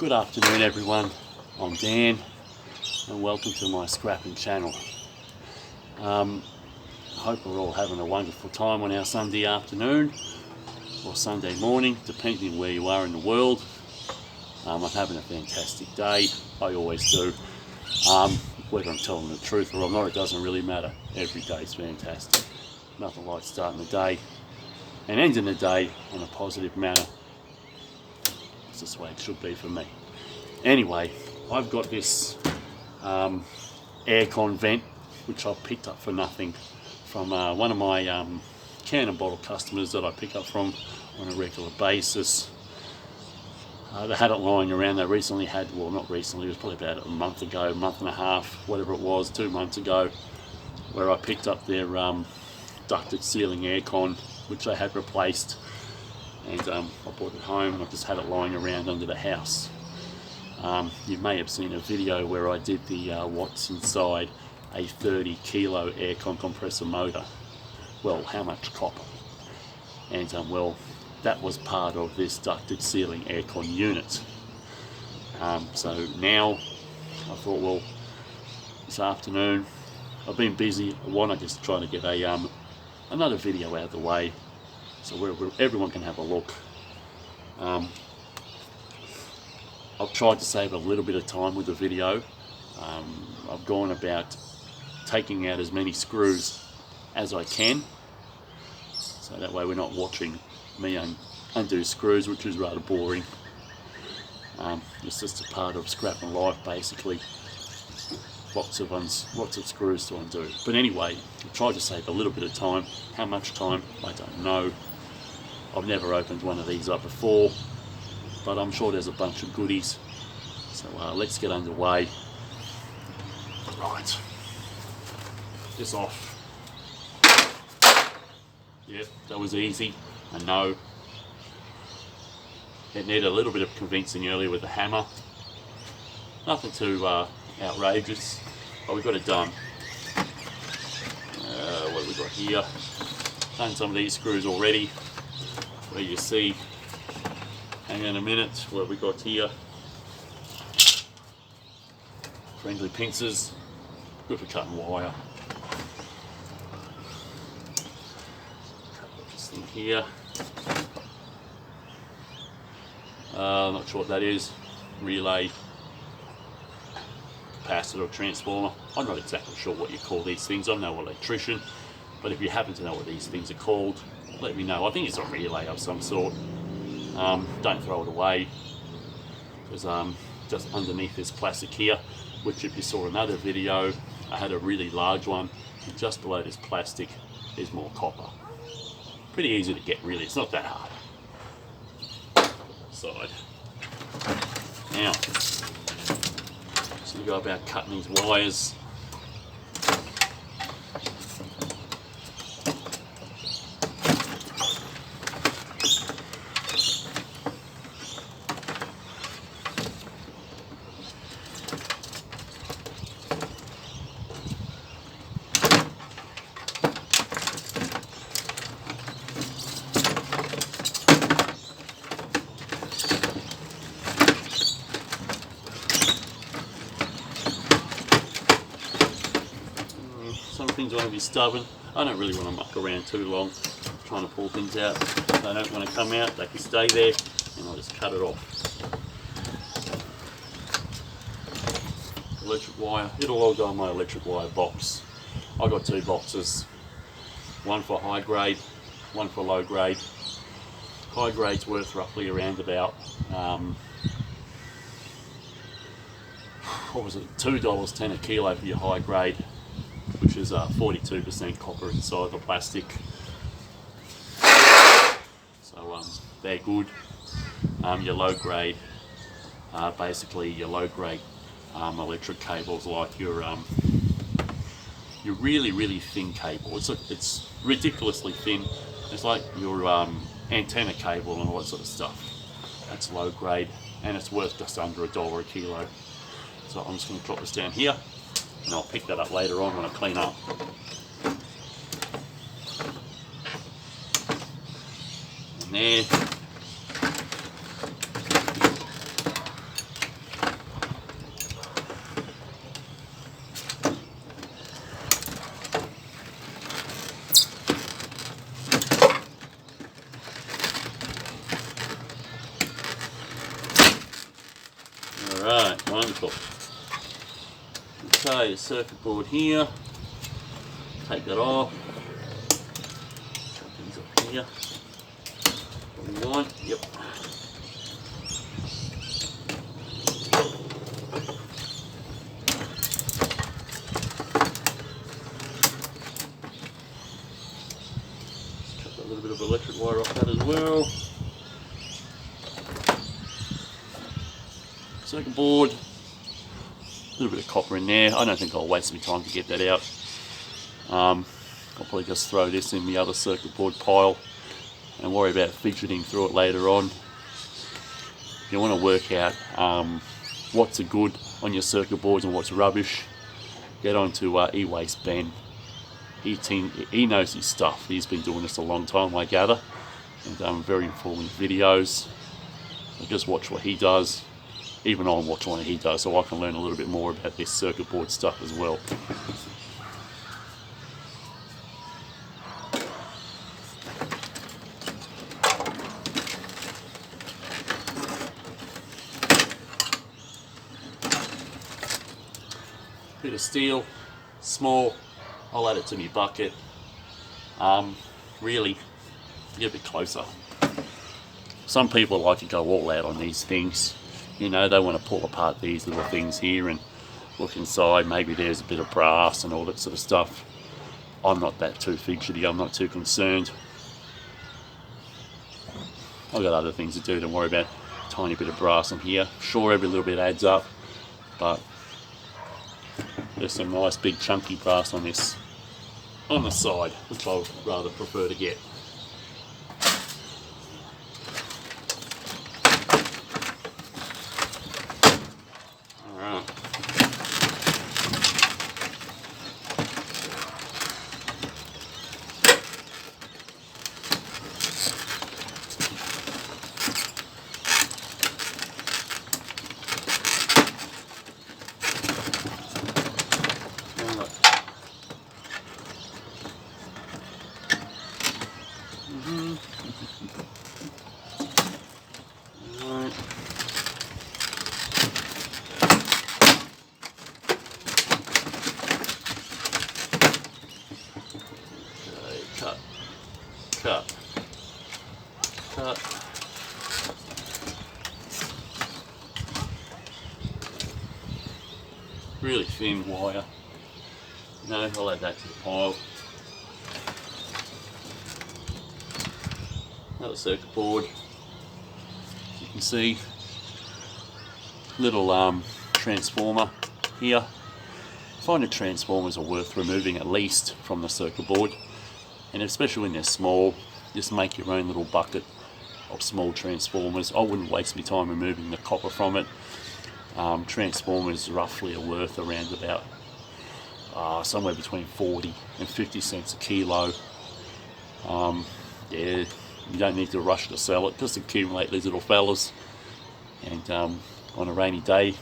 Good afternoon everyone, I'm Dan and welcome to my scrapping channel. I hope we're all having a wonderful time on our Sunday afternoon or Sunday morning, depending where you are in the world. I'm having a fantastic day, I always do. Whether I'm telling the truth or not, it doesn't really matter. Every day's fantastic. Nothing like starting the day and ending the day in a positive manner. That's just the way it should be for me. Anyway, I've got this aircon vent which I picked up for nothing from one of my can and bottle customers that I pick up from on a regular basis. They had it lying around. They recently had, well, not recently, it was probably about a month ago, month and a half, whatever it was, 2 months ago, where I picked up their ducted ceiling aircon which they had replaced, and I brought it home and I just had it lying around under the house. You may have seen a video where I did the what's inside a 30 kilo aircon compressor motor. Well, how much copper? And well, that was part of this ducted ceiling aircon unit. So now I thought, well, this afternoon I've been busy. I want to just try to get a another video out of the way so where everyone can have a look. I've tried to save a little bit of time with the video. I've gone about taking out as many screws as I can, so that way we're not watching me undo screws, which is rather boring. It's just a part of scrapping life basically. Lots of screws to undo. But anyway, I tried to save a little bit of time. How much time, I don't know. I've never opened one of these up before, but I'm sure there's a bunch of goodies. So let's get underway. Right, this off. Yep, that was easy, I know. It needed a little bit of convincing earlier with the hammer. Nothing too outrageous, but we got it done. What have we got here? Done some of these screws already, where you see, hang on a minute, what have we got here? Friendly pincers, good for cutting wire. Cut this thing here. Not sure what that is. Relay, capacitor, transformer. I'm not exactly sure what you call these things. I'm no electrician, but if you happen to know what these things are called, let me know. I think it's a relay of some sort. Don't throw it away, because just underneath this plastic here, which if you saw another video, I had a really large one, and just below this plastic is more copper. Pretty easy to get, really. It's not that hard. Side. Now, so we go about cutting these wires. Some things want to be stubborn. I don't really want to muck around too long trying to pull things out. If they don't want to come out, they can stay there, and I'll just cut it off. Electric wire, it'll all go on my electric wire box. I got 2 boxes, one for high grade, one for low grade. High grade's worth roughly around about what was it, $2.10 a kilo for your high grade, which is 42% copper inside the plastic. So they're good. Your low grade, basically your low grade electric cables, like your really thin cable. It's ridiculously thin. It's like your antenna cable and all that sort of stuff. That's low grade, and it's worth just under $1 a kilo. So I'm just going to drop this down here, and I'll pick that up later on when I clean up. And there. Alright, wonderful. Okay, the circuit board here. Take that off. Put things up here. What we want. Yep. Cut a little bit of electric wire off that as well. Circuit board. A little bit of copper in there. I don't think I'll waste my time to get that out. I'll probably just throw this in the other circuit board pile and worry about fidgeting through it later on. If you want to work out what's a good on your circuit boards and what's rubbish, get onto e-waste Ben. He knows his stuff. He's been doing this a long time, I gather, and done very informative videos. I just watch what he does. Even I'll watch what he does, so I can learn a little bit more about this circuit board stuff as well. Bit of steel, small. I'll add it to my bucket. Really, get a bit closer. Some people like to go all out on these things. You know, they want to pull apart these little things here and look inside. Maybe there's a bit of brass and all that sort of stuff. I'm not that too fidgety. I'm not too concerned. I've got other things to do. Don't worry about a tiny bit of brass in here. Sure, every little bit adds up, but there's some nice big chunky brass on this, on the side, which I would rather prefer to get. Cut. Really thin wire. No, I'll add that to the pile. Another circuit board. As you can see, little transformer here. I find that transformers are worth removing at least from the circuit board, and especially when they're small, just make your own little bucket of small transformers. I wouldn't waste my time removing the copper from it. Transformers roughly are worth around about somewhere between 40 and 50 cents a kilo. Yeah, you don't need to rush to sell it, just accumulate these little fellas, and on a rainy day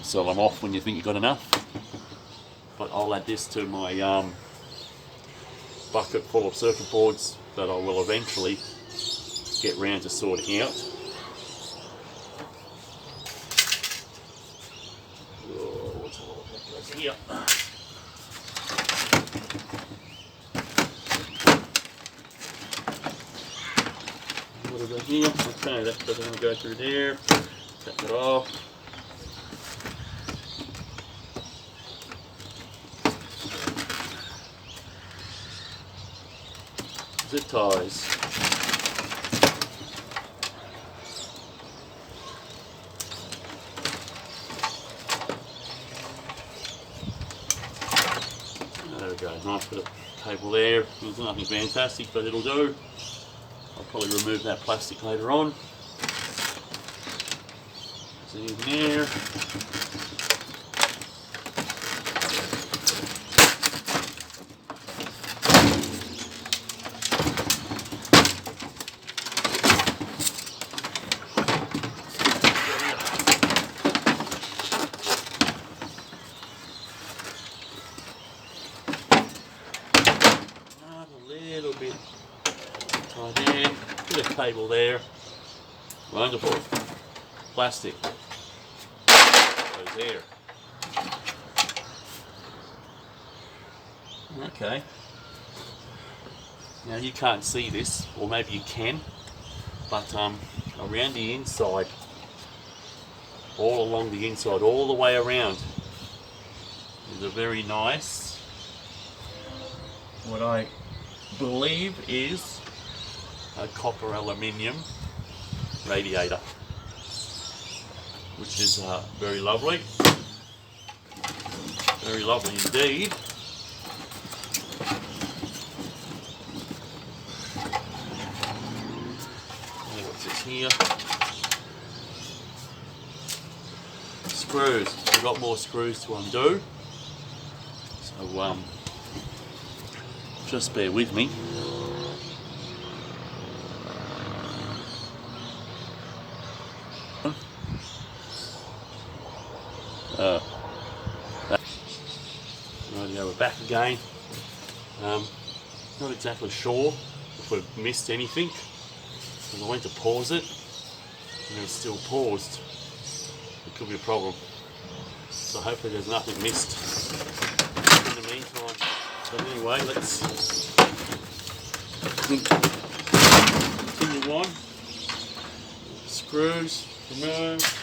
sell them off when you think you've got enough. But I'll add this to my bucket full of circuit boards that I will eventually get round to sorting out. What's all that here? What have we got here? Okay, that doesn't want to go through there. Cut that off. Zip ties. There we go, nice bit of cable there. There's nothing fantastic, but it'll do. I'll probably remove that plastic later on. It's in there. Little bit tied in, bit of cable there. Wonderful. Plastic. there. Okay. Now you can't see this, or maybe you can, but around the inside, all along the inside, all the way around, is a very nice, what I believe is a copper aluminium radiator, which is very lovely indeed. What's this here? Screws. We've got more screws to undo, so just bear with me. Rightio, we're back again. Not exactly sure if we've missed anything, because I went to pause it and it's still paused. It could be a problem. So hopefully there's nothing missed in the meantime. But anyway, let's continue on. Screws, remove.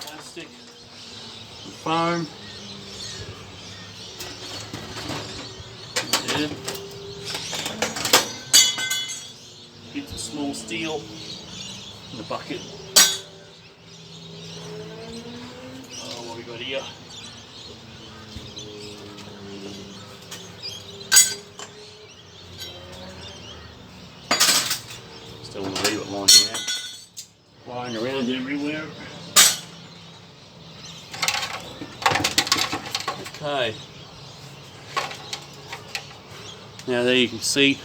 Plastic, foam. There. Bits of small steel in the bucket. Oh, what we got here? Still want to leave it lying around everywhere. Okay. Now there you can see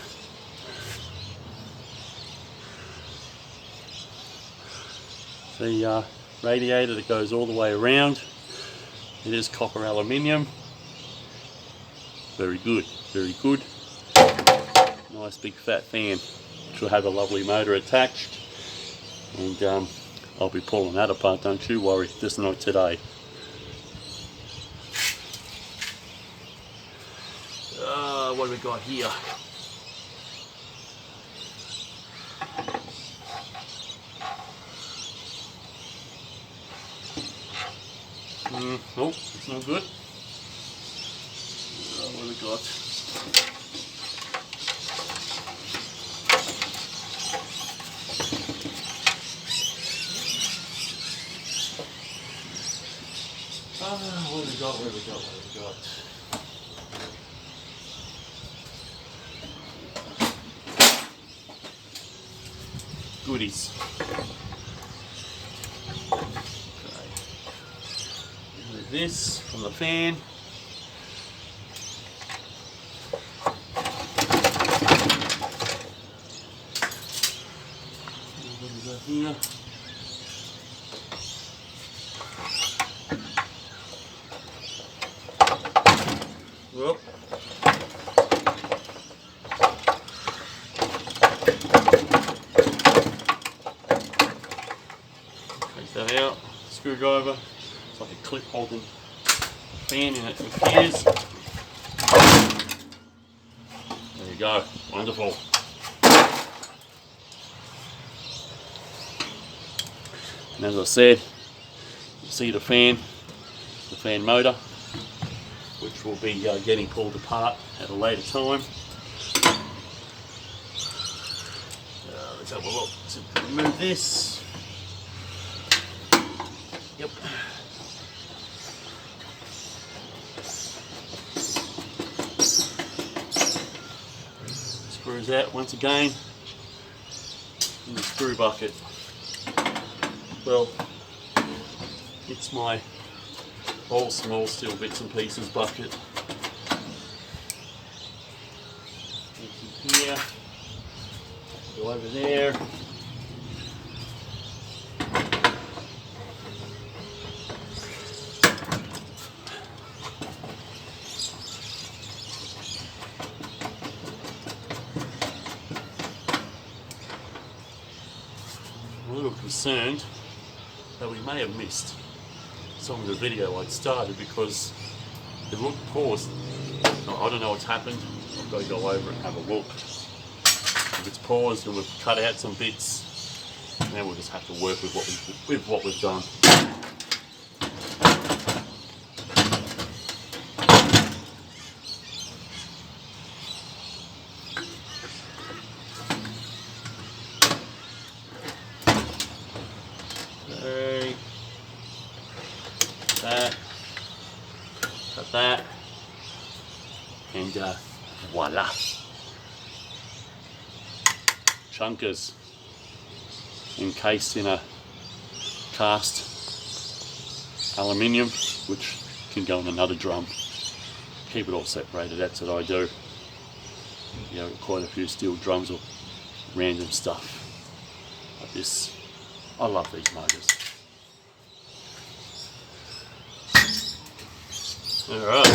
the radiator that goes all the way around. It is copper aluminium. Very good, very good. Nice big fat fan, which will have a lovely motor attached. And I'll be pulling that apart, don't you worry, just not today. What have we got here? Nope, it's not good. What have we got? What have we got? What have we got? What have we got? Goodies. Okay. Remove this from the fan. What have we got here? Whoop. Take that out, screwdriver, it's like a clip holding the fan in it appears. There you go, wonderful. And as I said, you see the fan motor, which will be getting pulled apart at a later time. Let's have a look. So remove this. Yep. Screws out once again in the screw bucket. Well, it's my all small steel bits and pieces bucket. Here, go over there. concerned that we may have missed some of the video I'd started because it looked paused. I don't know what's happened. I've got to go over and have a look. If it's paused and we've cut out some bits, then we'll just have to work with what we've done. Okay. That. Cut that. And voila. Chunkers encased in a cast aluminium, which can go in another drum. Keep it all separated, that's what I do. You know, quite a few steel drums or random stuff like this. I love these motors. Alright.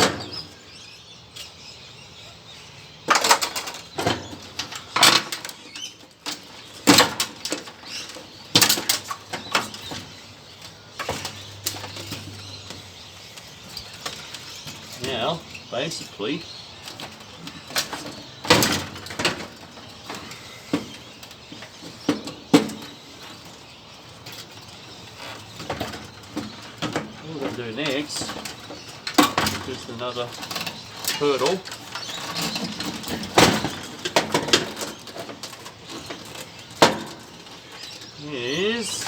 Now, basically, what we're going to do next is just another hurdle. Is,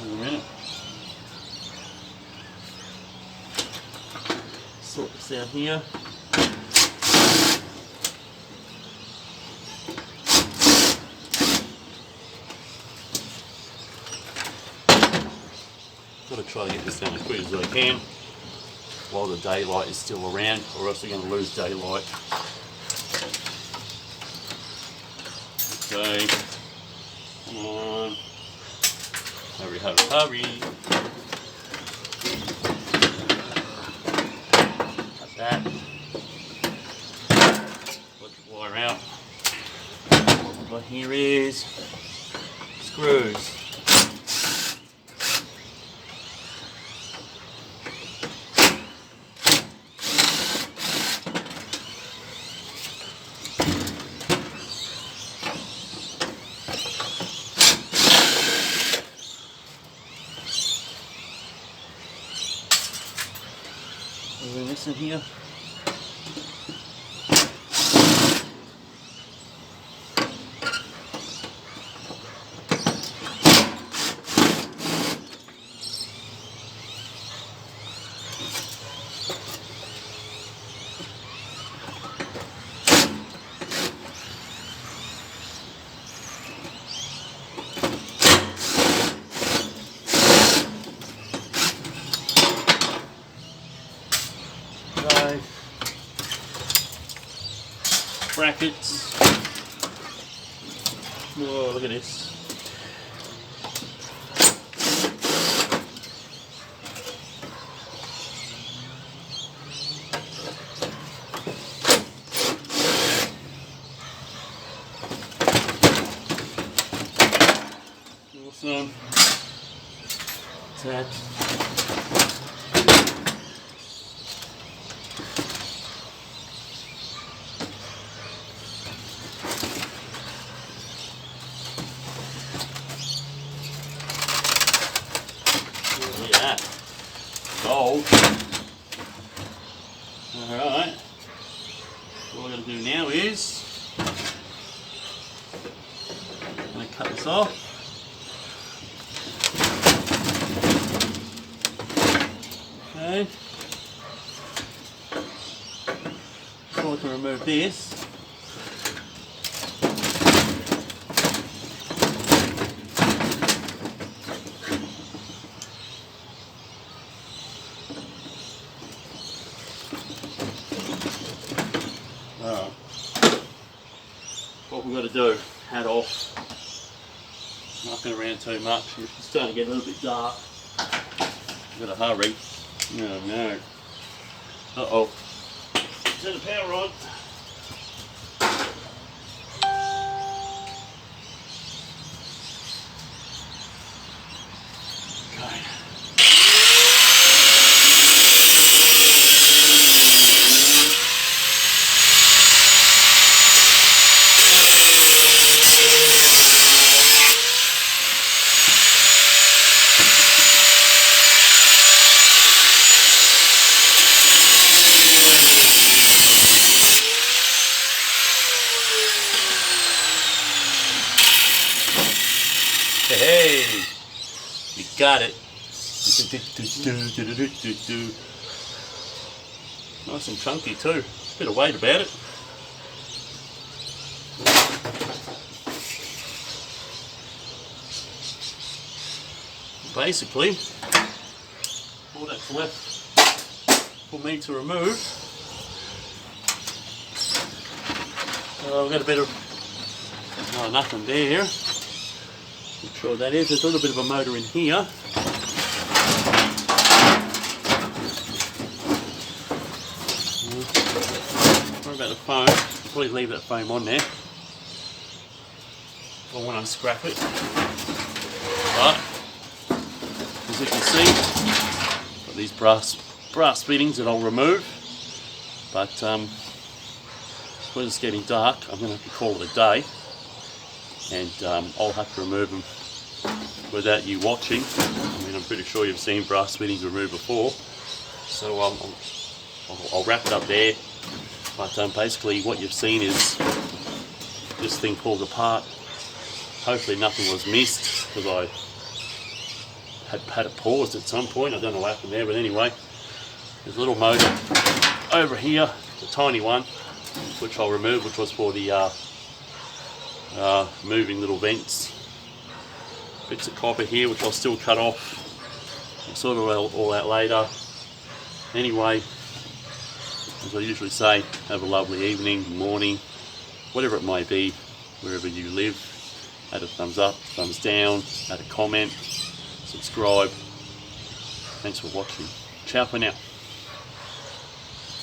wait a minute, sort this out here. Got to try to get this done as quick as I can while the daylight is still around, or else we're going to lose daylight. Okay, come on, hurry, hurry, hurry. Cut that. Put the wire out. What we've got here is screws. This in here. Brackets. Oh, look at this. Awesome. That. Gold. Alright. What we're going to do now is I'm going to cut this off. Okay. So I can remove this. What we've got to do, hat off, knocking around too much, it's starting to get a little bit dark, we've got to hurry. Oh no, uh-oh, turn the power on. gut it. Nice and chunky too. Bit of weight about it. Basically, all that's left for me to remove. I've got a bit of nothing there. Not sure what that is. There's a little bit of a motor in here. What about the foam? I'll probably leave that foam on there. I want to unscrap it. But as you can see, got these brass fittings that I'll remove. But when it's getting dark, I'm going to have to call it a day, and I'll have to remove them without you watching. I mean, I'm pretty sure you've seen brass fittings removed before, so I'll wrap it up there. But basically what you've seen is this thing pulled apart. Hopefully nothing was missed, because I had it paused at some point. I don't know what happened there, but anyway, there's a little motor over here, the tiny one, which I'll remove, which was for the moving little vents. Bits of copper here, which I'll still cut off. I'll sort it all out later. Anyway, as I usually say, have a lovely evening, morning, whatever it may be, wherever you live. Add a thumbs up, thumbs down, add a comment, subscribe. Thanks for watching. Ciao for now.